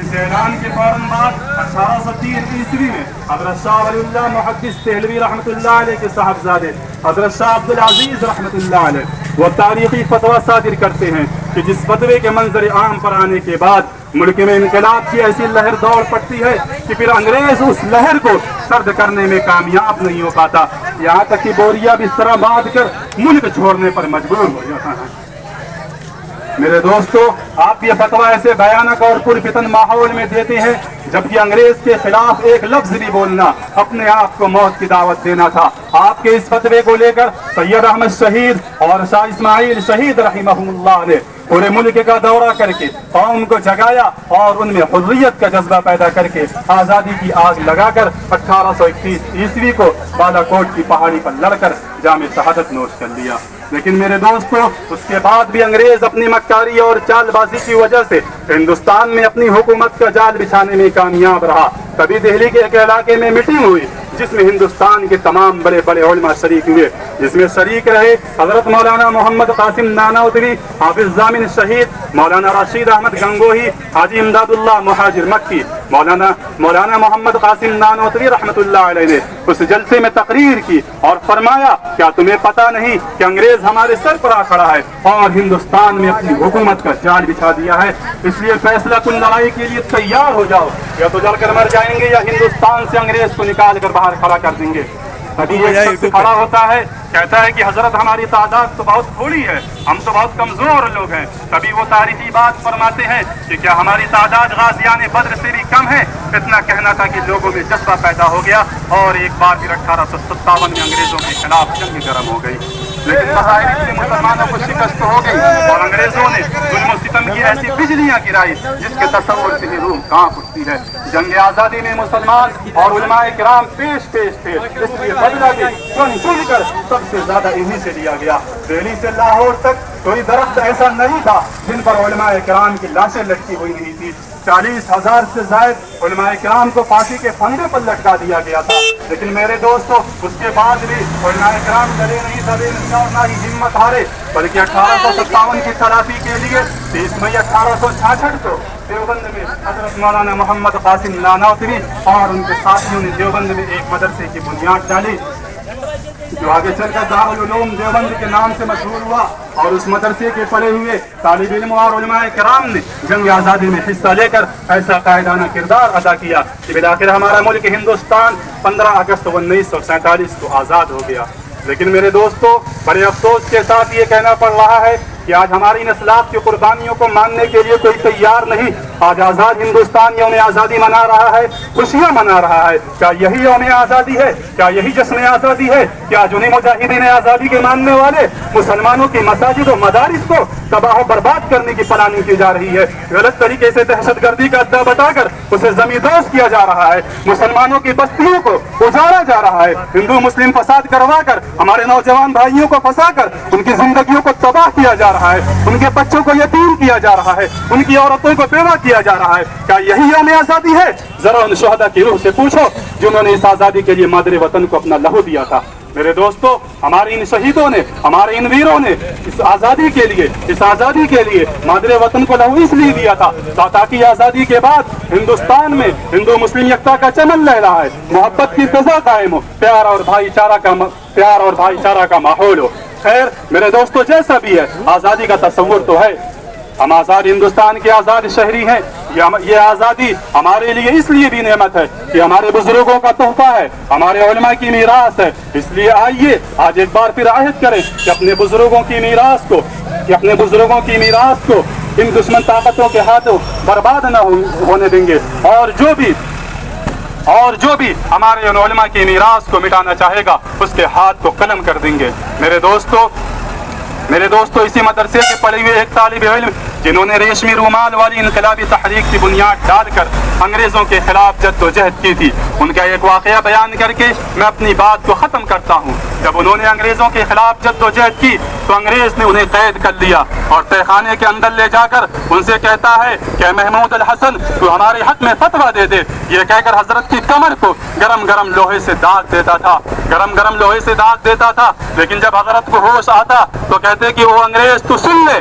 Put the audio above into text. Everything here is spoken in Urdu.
اس اعلان کے فوراً بعد 1830 عیسوی میں حضرت شاہ ولی اللہ محدث دہلوی رحمۃ اللہ علیہ کے صاحبزادے حضرت شاہ عبدالعزیز رحمۃ اللہ علیہ وہ تاریخی فتویٰ صادر کرتے ہیں کہ جس فتوے کے منظر عام پر آنے کے بعد ملک میں انقلاب کی ایسی لہر دوڑ پڑتی ہے کہ پھر انگریز اس لہر کو سرد کرنے میں کامیاب نہیں ہو پاتا، یہاں تک کہ بوریا بستر باندھ کر ملک چھوڑنے پر مجبور ہو جاتا ہے۔ میرے دوستو، آپ یہ فتویٰ ایسے بھیانک اور پرفتن ماحول میں دیتے ہیں جبکہ انگریز کے خلاف ایک لفظ بھی بولنا اپنے آپ کو موت کی دعوت دینا تھا۔ آپ کے اس فتوے کو لے کر سید احمد شہید اور شاہ اسماعیل شہید رحمہم اللہ نے پورے ملک کا دورہ کر کے قوم کو جگایا اور ان میں حریت کا جذبہ پیدا کر کے آزادی کی آگ لگا کر 1831 عیسوی کو بالا کوٹ کی پہاڑی پر لڑ کر جام شہادت نوش کر لیا۔ لیکن میرے دوستو، اس کے بعد بھی انگریز اپنی مکاری اور چال بازی کی وجہ سے ہندوستان میں اپنی حکومت کا جال بچھانے میں کامیاب رہا۔ کبھی دہلی کے ایک علاقے میں میٹنگ ہوئی جس میں ہندوستان کے تمام بڑے بڑے علماء شریک ہوئے، جس میں شریک رہے حضرت مولانا محمد قاسم نانوتوی، حافظ ضامن شہید، مولانا رشید احمد گنگوہی، حاجی امداد اللہ مہاجر مکی۔ مولانا محمد قاسم نانوتوی رحمۃ اللہ علیہ نے اس جلسے میں تقریر کی اور فرمایا، کیا تمہیں پتہ نہیں کہ انگریز ہمارے سر پر آ کھڑا ہے اور ہندوستان میں اپنی حکومت کا جال بچھا دیا ہے، اس لیے فیصلہ کن لڑائی کے لیے تیار ہو جاؤ، یا تو جل کر مر جائیں گے یا ہندوستان سے انگریز کو نکال کر باہر کھڑا کر دیں گے۔ ابھی ایک شخص کھڑا ہوتا ہے، کہتا ہے کہ حضرت ہماری تعداد تو بہت تھوڑی ہے، ہم تو بہت کمزور لوگ ہیں۔ تبھی وہ تاریخی بات فرماتے ہیں کہ کیا ہماری تعداد غازیان بدر سے بھی کم ہے؟ اتنا کہنا تھا کہ لوگوں میں جذبہ پیدا ہو گیا اور ایک بار پھر 1857 میں انگریزوں کے خلاف جنگ گرم ہو گئی۔ لیکن بظاہر اس سے مسلمانوں کو شکست ہو گئی اور انگریزوں نے ظلم و ستم کی ایسی بجلیاں گرائی جس کے تصور سے ہی روح کانپ اٹھتی ہے۔ جنگ آزادی میں مسلمان اور علماء کرام پیش تھے، اس لیے بدلہ بھی چن کر سب سے زیادہ انہی سے لیا گیا۔ دہلی سے لاہور تک کوئی درخت ایسا نہیں تھا جن پر علماء کرام کی لاشیں لٹکی ہوئی نہیں تھی۔ 40,000 سے زائد علماء کرام کو پھانسی کے پھندے پر لٹکا دیا گیا تھا، لیکن میرے دوستو اس کے بعد بھی علماء کرام ڈرے نہیں، دبے نہیں اور نہ ہی ہمت ہارے، بلکہ 1857 کی تلافی کے لیے 30 مئی 1866 کو دیوبند میں حضرت مولانا محمد قاسم نانوتوی اور ان کے ساتھیوں نے دیوبند میں ایک مدرسے کی بنیاد ڈالی جو آگے چل کر دارالعلوم دیوبند کے نام سے مشہور ہوا، اور اس مدرسے کے پڑھے ہوئے طالب علم اور علماء کرام نے جنگ آزادی میں حصہ لے کر ایسا قائدانہ کردار ادا کیا کہ بالآخر ہمارا ملک ہندوستان 15 اگست 1947 کو آزاد ہو گیا۔ لیکن میرے دوستو، بڑے افسوس کے ساتھ یہ کہنا پڑ رہا ہے کہ آج ہماری نسلات کی قربانیوں کو ماننے کے لیے کوئی تیار نہیں۔ آج آزاد ہندوستان یوم آزادی منا رہا ہے، خوشیاں منا رہا ہے۔ کیا یہی یوم آزادی ہے؟ کیا یہی جشن آزادی ہے؟ کیا جنہیں مجاہدین آزادی کے ماننے والے مسلمانوں کی مساجد و مدارس کو تباہ و برباد کرنے کی پلاننگ کی جا رہی ہے؟ غلط طریقے سے دہشت گردی کا اڈا بتا کر اسے زمیندوز کیا جا رہا ہے، مسلمانوں کی بستیوں کو اجاڑا جا رہا ہے، ہندو مسلم فساد کروا کر ہمارے نوجوان بھائیوں کو پھنسا کر ان کی زندگیوں کو تباہ کیا جا رہا ہے، ان کے بچوں کو یتیم کیا جا رہا ہے، ان کی عورتوں کو بیوہ کیا جا رہا ہے۔ کیا یہی یوم آزادی ہے؟ ذرا ان شہداء کی روح سے پوچھو جنہوں نے اس آزادی کے لیے مادر وطن کو اپنا لہو دیا تھا۔ میرے دوستو، ہمارے ان شہیدوں نے، ہمارے ان ویروں نے اس آزادی کے لیے مادر وطن کو لہو اس لیے دیا تھا تاکہ آزادی کے بعد ہندوستان میں ہندو مسلم یکتا کا چمن لہرا ہے، محبت کی فضا قائم ہو، پیار اور بھائی چارہ کا ماحول ہو۔ خیر میرے دوستو، جیسا بھی ہے، آزادی کا تصور تو ہے، ہم آزاد ہندوستان کے آزاد شہری ہیں۔ یہ آزادی ہمارے لیے اس لیے بھی نعمت ہے کہ ہمارے بزرگوں کا تحفہ ہے، ہمارے علماء کی میراث ہے۔ اس لیے آئیے آج ایک بار پھر عہد کریں کہ اپنے بزرگوں کی میراث کو ان دشمن طاقتوں کے ہاتھوں برباد نہ ہونے دیں گے، اور جو بھی ہمارے ان علماء کی میراث کو مٹانا چاہے گا اس کے ہاتھ کو قلم کر دیں گے۔ میرے دوستو، اسی مدرسے کے پڑھے ہوئے ایک طالب علم جنہوں نے ریشمی رومال والی انقلابی تحریک کی بنیاد ڈال کر انگریزوں کے خلاف جد و جہد کی تھی، ان کا ایک واقعہ بیان کر کے میں اپنی بات کو ختم کرتا ہوں۔ جب انہوں نے انگریزوں کے خلاف جد و جہد کی تو انگریز نے انہیں قید کر لیا اور تہہ خانے کے اندر لے جا کر ان سے کہتا ہے کہ محمود الحسن تو ہمارے حق میں فتویٰ دے دے۔ یہ کہہ کر حضرت کی کمر کو گرم گرم لوہے سے داغ دیتا تھا، لیکن جب حضرت کو ہوش آتا تو کہتے کہ وہ انگریز تو سن لے،